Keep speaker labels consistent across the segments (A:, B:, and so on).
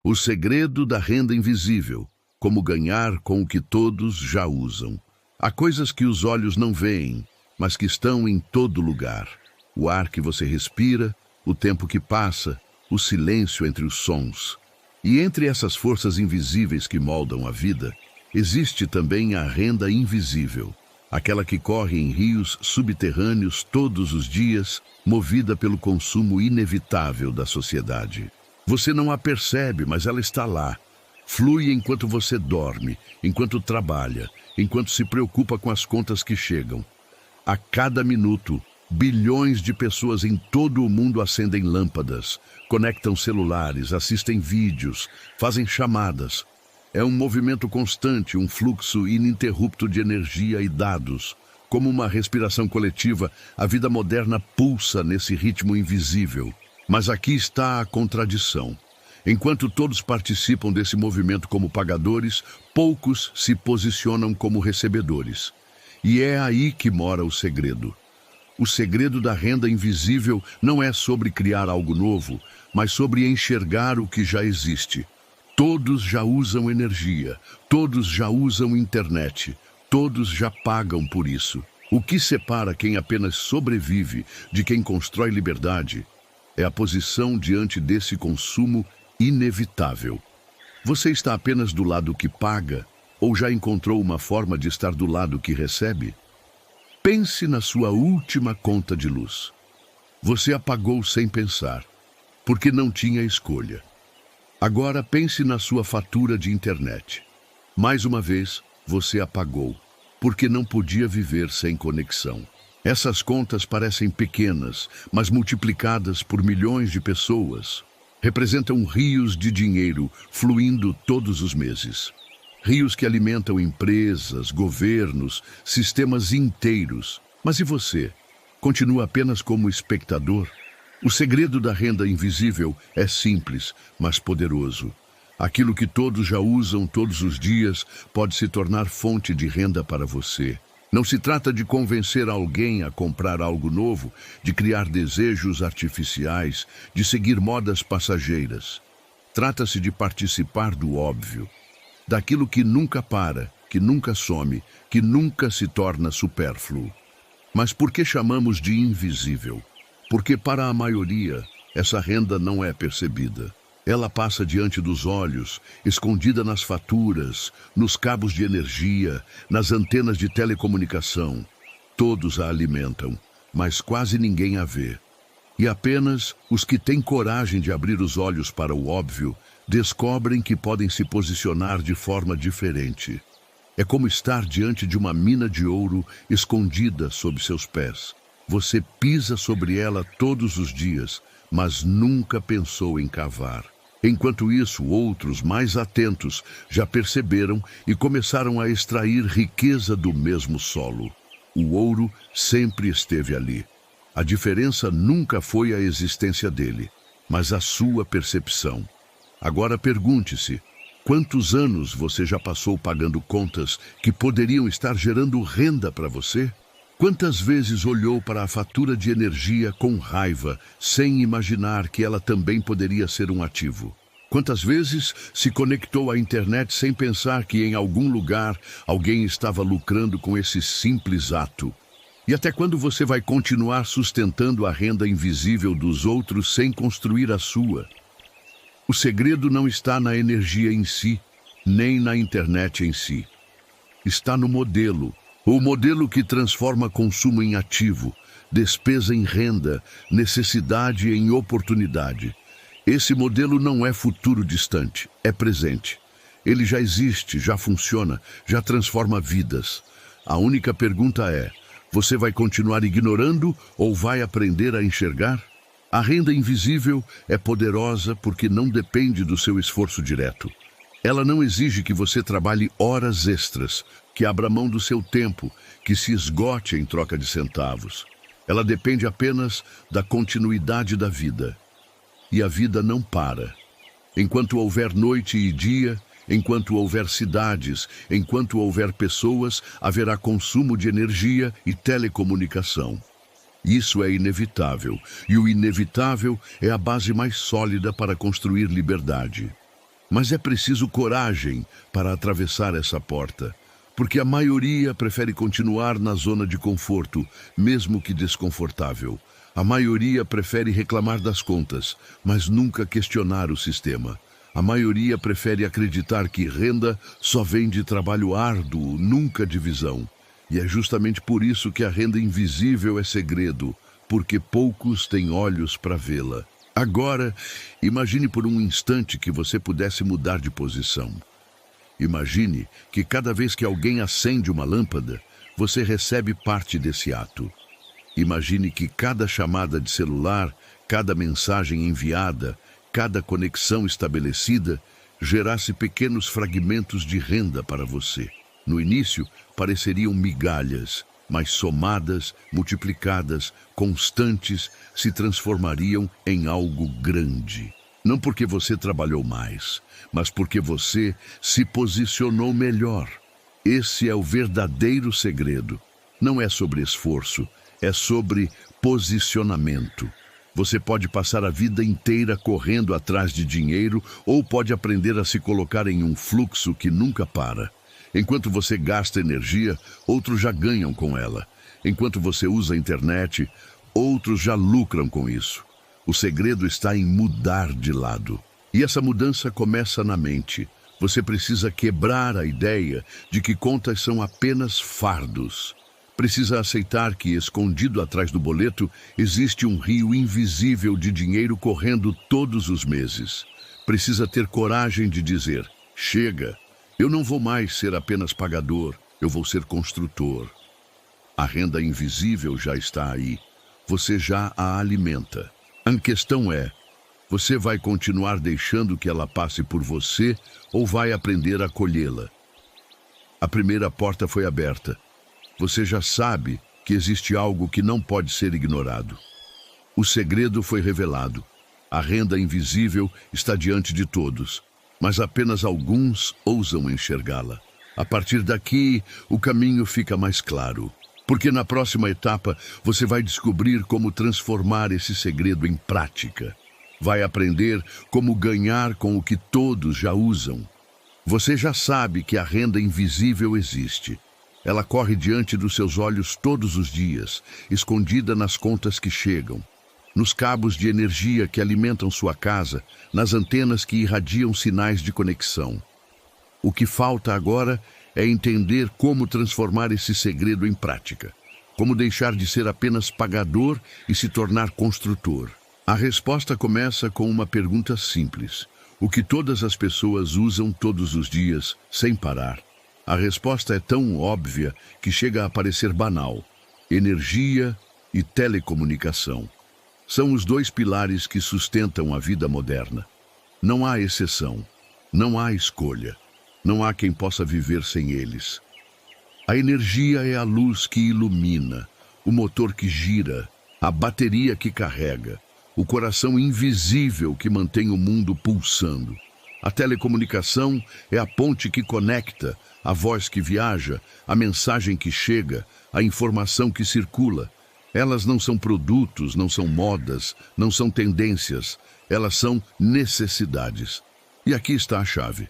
A: O segredo da renda invisível, como ganhar com o que todos já usam. Há coisas que os olhos não veem, mas que estão em todo lugar. O ar que você respira, o tempo que passa, o silêncio entre os sons. E entre essas forças invisíveis que moldam a vida, existe também a renda invisível, aquela que corre em rios subterrâneos todos os dias, movida pelo consumo inevitável da sociedade. Você não a percebe, mas ela está lá. Flui enquanto você dorme, enquanto trabalha, enquanto se preocupa com as contas que chegam. A cada minuto, bilhões de pessoas em todo o mundo acendem lâmpadas, conectam celulares, assistem vídeos, fazem chamadas. É um movimento constante, um fluxo ininterrupto de energia e dados. Como uma respiração coletiva, a vida moderna pulsa nesse ritmo invisível. Mas aqui está a contradição. Enquanto todos participam desse movimento como pagadores, poucos se posicionam como recebedores. E é aí que mora o segredo. O segredo da renda invisível não é sobre criar algo novo, mas sobre enxergar o que já existe. Todos já usam energia, todos já usam internet, todos já pagam por isso. O que separa quem apenas sobrevive de quem constrói liberdade é a posição diante desse consumo inevitável. Você está apenas do lado que paga ou já encontrou uma forma de estar do lado que recebe? Pense na sua última conta de luz. Você apagou sem pensar, porque não tinha escolha. Agora pense na sua fatura de internet. Mais uma vez, você apagou, porque não podia viver sem conexão. Essas contas parecem pequenas, mas multiplicadas por milhões de pessoas, representam rios de dinheiro fluindo todos os meses. Rios que alimentam empresas, governos, sistemas inteiros. Mas e você? Continua apenas como espectador? O segredo da renda invisível é simples, mas poderoso. Aquilo que todos já usam todos os dias pode se tornar fonte de renda para você. Não se trata de convencer alguém a comprar algo novo, de criar desejos artificiais, de seguir modas passageiras. Trata-se de participar do óbvio, daquilo que nunca para, que nunca some, que nunca se torna supérfluo. Mas por que chamamos de invisível? Porque para a maioria, essa renda não é percebida. Ela passa diante dos olhos, escondida nas faturas, nos cabos de energia, nas antenas de telecomunicação. Todos a alimentam, mas quase ninguém a vê. E apenas os que têm coragem de abrir os olhos para o óbvio descobrem que podem se posicionar de forma diferente. É como estar diante de uma mina de ouro escondida sob seus pés. Você pisa sobre ela todos os dias, mas nunca pensou em cavar. Enquanto isso, outros, mais atentos, já perceberam e começaram a extrair riqueza do mesmo solo. O ouro sempre esteve ali. A diferença nunca foi a existência dele, mas a sua percepção. Agora pergunte-se, quantos anos você já passou pagando contas que poderiam estar gerando renda para você? Quantas vezes olhou para a fatura de energia com raiva, sem imaginar que ela também poderia ser um ativo? Quantas vezes se conectou à internet sem pensar que em algum lugar alguém estava lucrando com esse simples ato? E até quando você vai continuar sustentando a renda invisível dos outros sem construir a sua? O segredo não está na energia em si, nem na internet em si. Está no modelo. O modelo que transforma consumo em ativo, despesa em renda, necessidade em oportunidade. Esse modelo não é futuro distante, é presente. Ele já existe, já funciona, já transforma vidas. A única pergunta é, você vai continuar ignorando ou vai aprender a enxergar? A renda invisível é poderosa porque não depende do seu esforço direto. Ela não exige que você trabalhe horas extras, que abra mão do seu tempo, que se esgote em troca de centavos. Ela depende apenas da continuidade da vida. E a vida não para. Enquanto houver noite e dia, enquanto houver cidades, enquanto houver pessoas, haverá consumo de energia e telecomunicação. Isso é inevitável, e o inevitável é a base mais sólida para construir liberdade. Mas é preciso coragem para atravessar essa porta, porque a maioria prefere continuar na zona de conforto, mesmo que desconfortável. A maioria prefere reclamar das contas, mas nunca questionar o sistema. A maioria prefere acreditar que renda só vem de trabalho árduo, nunca de visão. E é justamente por isso que a renda invisível é segredo, porque poucos têm olhos para vê-la. Agora, imagine por um instante que você pudesse mudar de posição. Imagine que cada vez que alguém acende uma lâmpada, você recebe parte desse ato. Imagine que cada chamada de celular, cada mensagem enviada, cada conexão estabelecida gerasse pequenos fragmentos de renda para você. No início, pareceriam migalhas, mas somadas, multiplicadas, constantes, se transformariam em algo grande. Não porque você trabalhou mais, mas porque você se posicionou melhor. Esse é o verdadeiro segredo. Não é sobre esforço, é sobre posicionamento. Você pode passar a vida inteira correndo atrás de dinheiro ou pode aprender a se colocar em um fluxo que nunca para. Enquanto você gasta energia, outros já ganham com ela. Enquanto você usa a internet, outros já lucram com isso. O segredo está em mudar de lado. E essa mudança começa na mente. Você precisa quebrar a ideia de que contas são apenas fardos. Precisa aceitar que, escondido atrás do boleto, existe um rio invisível de dinheiro correndo todos os meses. Precisa ter coragem de dizer: chega, eu não vou mais ser apenas pagador, eu vou ser construtor. A renda invisível já está aí. Você já a alimenta. A questão é: você vai continuar deixando que ela passe por você ou vai aprender a colhê-la? A primeira porta foi aberta. Você já sabe que existe algo que não pode ser ignorado. O segredo foi revelado. A renda invisível está diante de todos, mas apenas alguns ousam enxergá-la. A partir daqui, o caminho fica mais claro. Porque na próxima etapa, você vai descobrir como transformar esse segredo em prática. Vai aprender como ganhar com o que todos já usam. Você já sabe que a renda invisível existe. Ela corre diante dos seus olhos todos os dias, escondida nas contas que chegam, nos cabos de energia que alimentam sua casa, nas antenas que irradiam sinais de conexão. O que falta agora é entender como transformar esse segredo em prática, como deixar de ser apenas pagador e se tornar construtor. A resposta começa com uma pergunta simples: o que todas as pessoas usam todos os dias, sem parar? A resposta é tão óbvia que chega a parecer banal: energia e telecomunicação. São os dois pilares que sustentam a vida moderna. Não há exceção, não há escolha, não há quem possa viver sem eles. A energia é a luz que ilumina, o motor que gira, a bateria que carrega, o coração invisível que mantém o mundo pulsando. A telecomunicação é a ponte que conecta, a voz que viaja, a mensagem que chega, a informação que circula. Elas não são produtos, não são modas, não são tendências. Elas são necessidades. E aqui está a chave.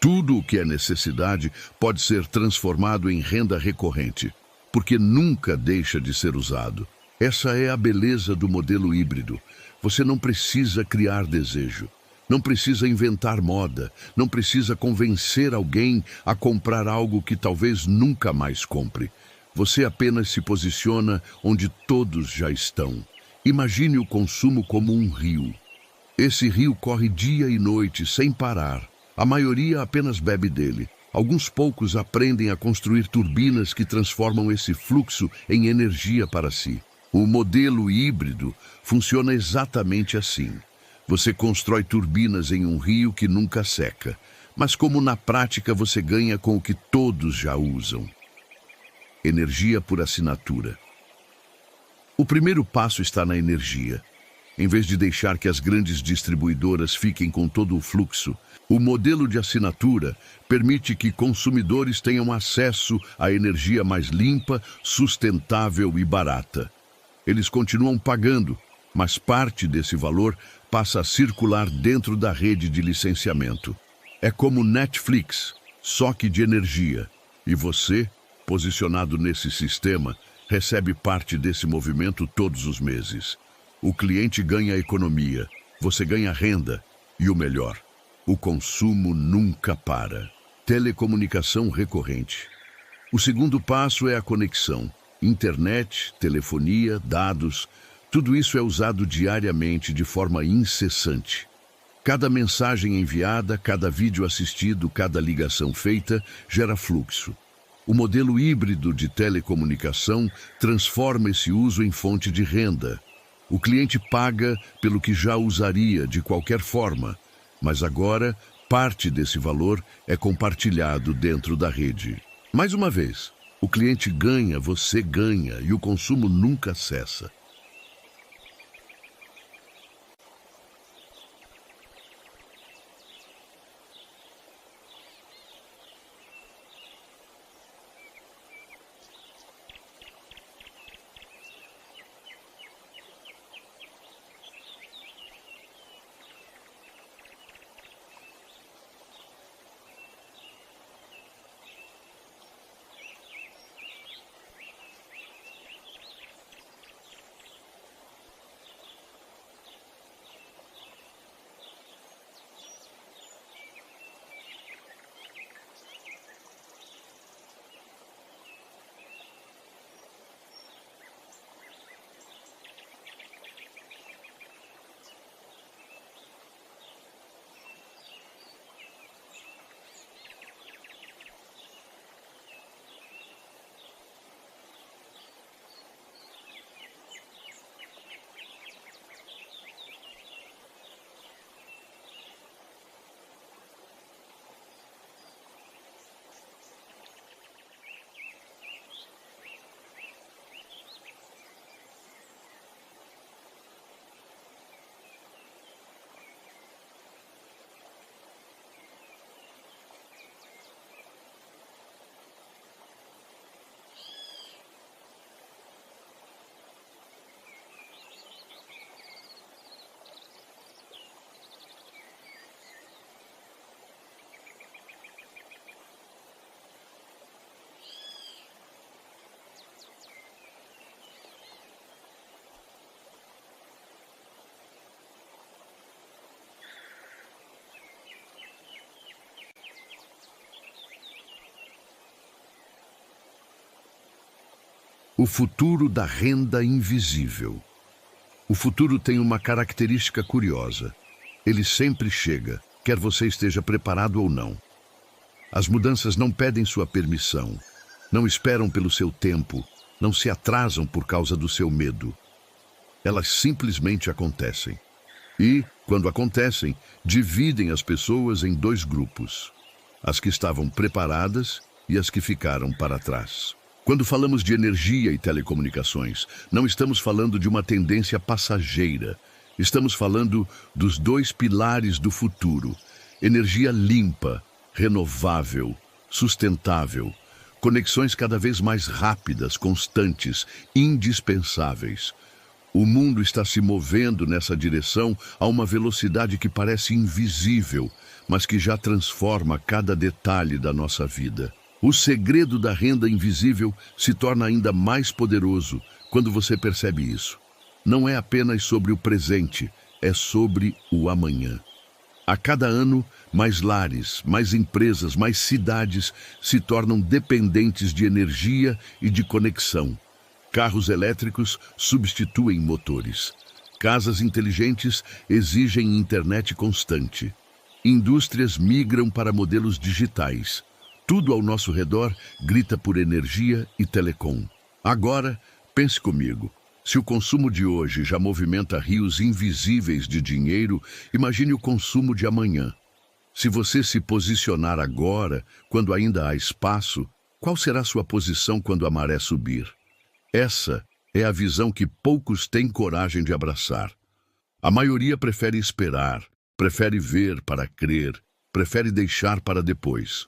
A: Tudo o que é necessidade pode ser transformado em renda recorrente, porque nunca deixa de ser usado. Essa é a beleza do modelo híbrido. Você não precisa criar desejo. Não precisa inventar moda, não precisa convencer alguém a comprar algo que talvez nunca mais compre. Você apenas se posiciona onde todos já estão. Imagine o consumo como um rio. Esse rio corre dia e noite sem parar. A maioria apenas bebe dele. Alguns poucos aprendem a construir turbinas que transformam esse fluxo em energia para si. O modelo híbrido funciona exatamente assim. Você constrói turbinas em um rio que nunca seca, mas como na prática você ganha com o que todos já usam. Energia por assinatura. O primeiro passo está na energia. Em vez de deixar que as grandes distribuidoras fiquem com todo o fluxo, o modelo de assinatura permite que consumidores tenham acesso à energia mais limpa, sustentável e barata. Eles continuam pagando, mas parte desse valor passa a circular dentro da rede de licenciamento. É como Netflix, só que de energia. E você, posicionado nesse sistema, recebe parte desse movimento todos os meses. O cliente ganha economia, você ganha renda e o melhor, o consumo nunca para. Telecomunicação recorrente. O segundo passo é a conexão. Internet, telefonia, dados, tudo isso é usado diariamente de forma incessante. Cada mensagem enviada, cada vídeo assistido, cada ligação feita gera fluxo. O modelo híbrido de telecomunicação transforma esse uso em fonte de renda. O cliente paga pelo que já usaria de qualquer forma, mas agora parte desse valor é compartilhado dentro da rede. Mais uma vez, o cliente ganha, você ganha e o consumo nunca cessa. O futuro da renda invisível. O futuro tem uma característica curiosa. Ele sempre chega, quer você esteja preparado ou não. As mudanças não pedem sua permissão, não esperam pelo seu tempo, não se atrasam por causa do seu medo. Elas simplesmente acontecem. E, quando acontecem, dividem as pessoas em dois grupos: as que estavam preparadas e as que ficaram para trás. Quando falamos de energia e telecomunicações, não estamos falando de uma tendência passageira. Estamos falando dos dois pilares do futuro: energia limpa, renovável, sustentável, conexões cada vez mais rápidas, constantes, indispensáveis. O mundo está se movendo nessa direção a uma velocidade que parece invisível, mas que já transforma cada detalhe da nossa vida. O segredo da renda invisível se torna ainda mais poderoso quando você percebe isso. Não é apenas sobre o presente, é sobre o amanhã. A cada ano, mais lares, mais empresas, mais cidades se tornam dependentes de energia e de conexão. Carros elétricos substituem motores. Casas inteligentes exigem internet constante. Indústrias migram para modelos digitais. Tudo ao nosso redor grita por energia e telecom. Agora, pense comigo. Se o consumo de hoje já movimenta rios invisíveis de dinheiro, imagine o consumo de amanhã. Se você se posicionar agora, quando ainda há espaço, qual será sua posição quando a maré subir? Essa é a visão que poucos têm coragem de abraçar. A maioria prefere esperar, prefere ver para crer, prefere deixar para depois.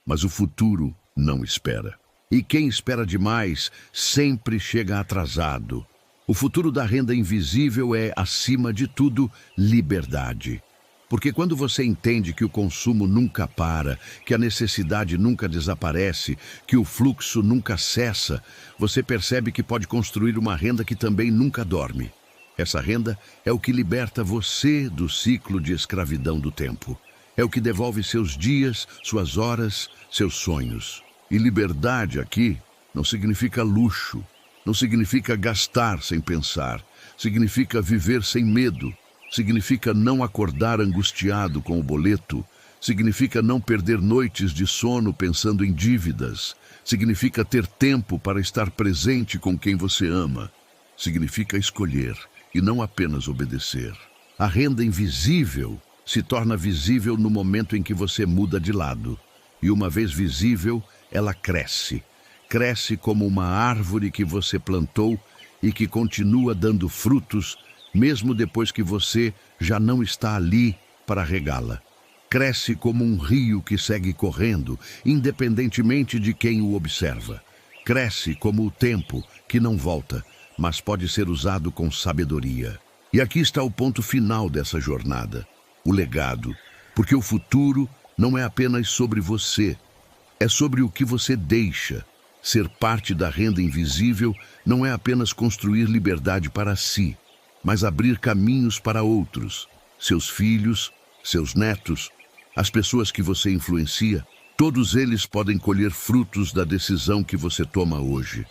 A: Mas o futuro não espera. E quem espera demais sempre chega atrasado. O futuro da renda invisível é, acima de tudo, liberdade. Porque quando você entende que o consumo nunca para, que a necessidade nunca desaparece, que o fluxo nunca cessa, você percebe que pode construir uma renda que também nunca dorme. Essa renda é o que liberta você do ciclo de escravidão do tempo. É o que devolve seus dias, suas horas, seus sonhos. E liberdade aqui não significa luxo, não significa gastar sem pensar, significa viver sem medo. Significa não acordar angustiado com o boleto. Significa não perder noites de sono pensando em dívidas. Significa ter tempo para estar presente com quem você ama. Significa escolher e não apenas obedecer. A renda invisível se torna visível no momento em que você muda de lado. E uma vez visível, ela cresce. Cresce como uma árvore que você plantou e que continua dando frutos mesmo depois que você já não está ali para regá-la. Cresce como um rio que segue correndo, independentemente de quem o observa. Cresce como o tempo, que não volta, mas pode ser usado com sabedoria. E aqui está o ponto final dessa jornada, o legado. Porque o futuro não é apenas sobre você, é sobre o que você deixa. Ser parte da renda invisível não é apenas construir liberdade para si, mas abrir caminhos para outros, seus filhos, seus netos, as pessoas que você influencia. Todos eles podem colher frutos da decisão que você toma hoje.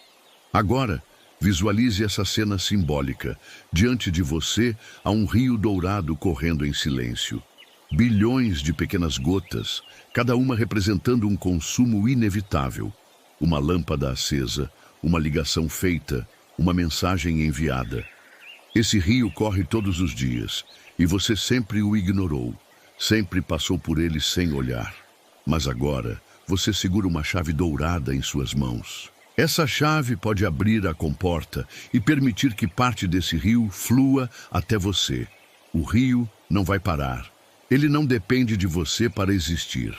A: Agora, visualize essa cena simbólica. Diante de você há um rio dourado correndo em silêncio. Bilhões de pequenas gotas, cada uma representando um consumo inevitável. Uma lâmpada acesa, uma ligação feita, uma mensagem enviada. Esse rio corre todos os dias, e você sempre o ignorou, sempre passou por ele sem olhar. Mas agora, você segura uma chave dourada em suas mãos. Essa chave pode abrir a comporta e permitir que parte desse rio flua até você. O rio não vai parar. Ele não depende de você para existir,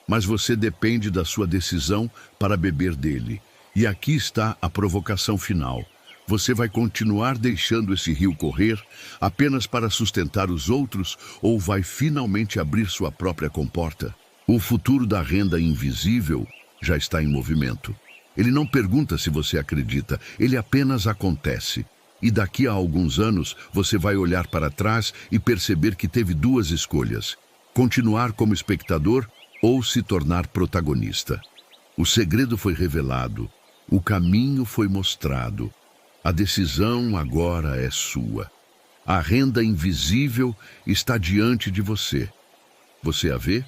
A: mas você depende da sua decisão para beber dele. E aqui está a provocação final. Você vai continuar deixando esse rio correr apenas para sustentar os outros ou vai finalmente abrir sua própria comporta? O futuro da renda invisível já está em movimento. Ele não pergunta se você acredita, ele apenas acontece. E daqui a alguns anos você vai olhar para trás e perceber que teve duas escolhas: continuar como espectador ou se tornar protagonista. O segredo foi revelado, o caminho foi mostrado. A decisão agora é sua. A renda invisível está diante de você. Você a vê?